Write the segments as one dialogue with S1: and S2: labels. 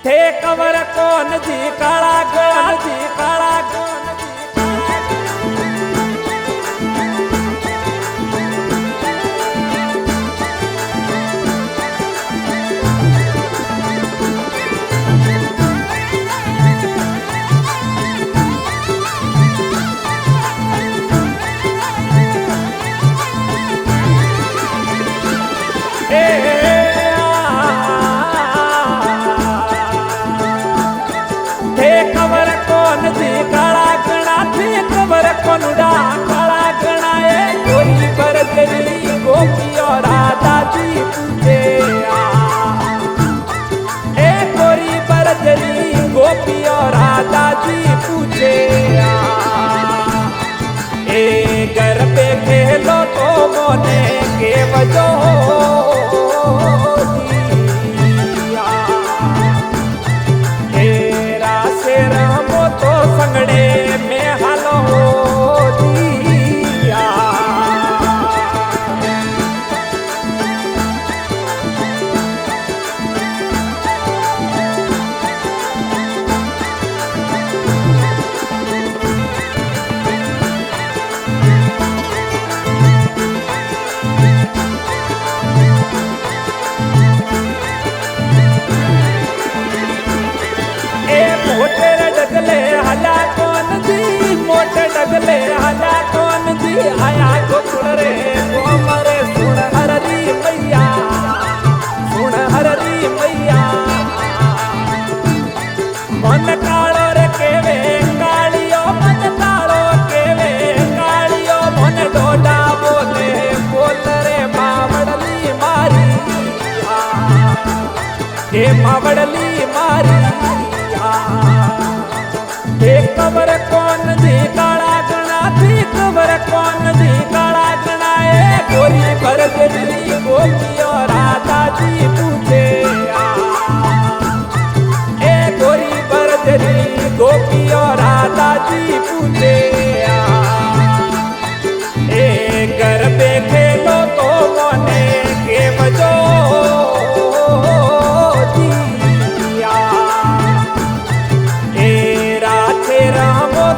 S1: थे कवर कौन जी काला कौन जी काला कौन कोनुडा काला गणाए कोई बरदरी गोपियो राधा जी पूछे ए कोरी बरदरी गोपियो राधा जी पूछे ए घर पे खेलो तो मोने के वजो से रमो तो संगड़े में हालो डगले हला कौन जी आया गोकुल रे वो मरे सुन हररी मैया सुन हररी मैया मन कालो रे केवे कालियो मन कालो केवे कालियो मन डोडा बोले बोल रे मावड़ली मारी के मावड़ली मारी कबर कौन जी काला गणा थी कबर कौन जी काला गणा ए गोरी बरदरी गोपियो राधा जी पूछे ए गोरी बरदरी गोपियो राधा जी पूछे ए घर पे खेलो तो मोने के बजो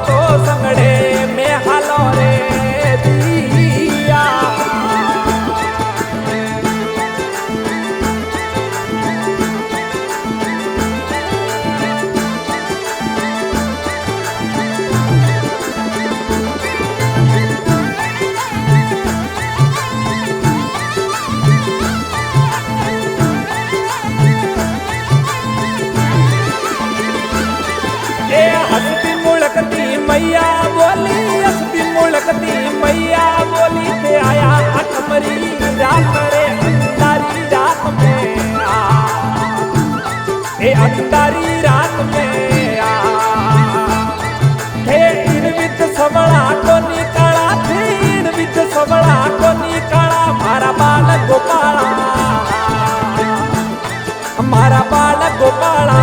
S1: तो संगड़े में हालो रे दिया मैया बोली असती मुड़कती मैया बोली थे आया अकमरी रात रे अंधारी रात में ए अंधारी रात में थे विद सबड़ा को निकाला थे विद सबड़ा को निकाला मारा बाल गोपाला हमारा बाल गोपाला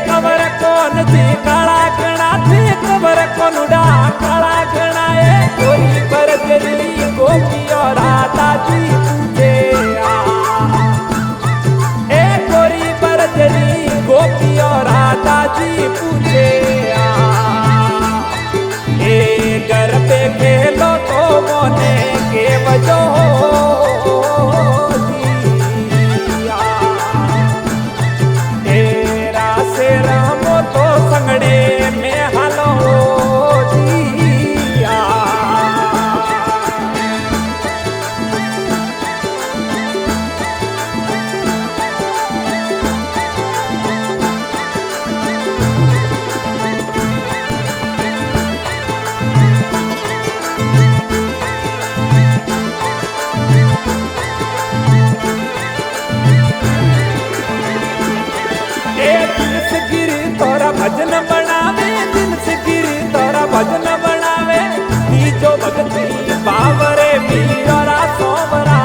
S1: कबर कौन जी काला गणा थी कबर कोनुडा काला गणा ए कोई बरदरी गोपियो राधा जी पूछे ए कोरी बरदरी गोपियो राधा जी पूछे ए घर पे खेलो तो मोने के वजो तो संगड़े में हालो दिया भजन बनावे दिल से गिरी तोरा भजन बनावे तीजो भक्ति बावरे वीरा सोमरा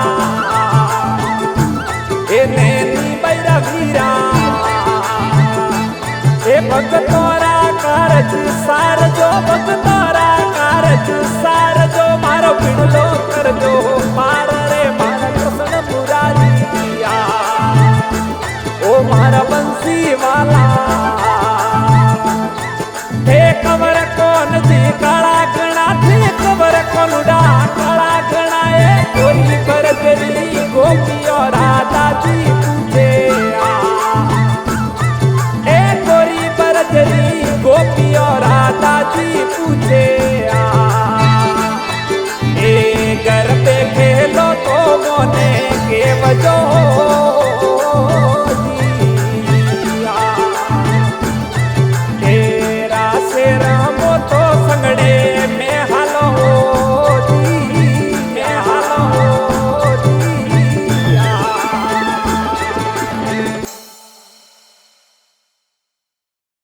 S1: ए नैनी बैरा वीरा ए भक्तोरा कारज सार जो भक्तोरा कारज सार जो मारो पिड़लो कर दो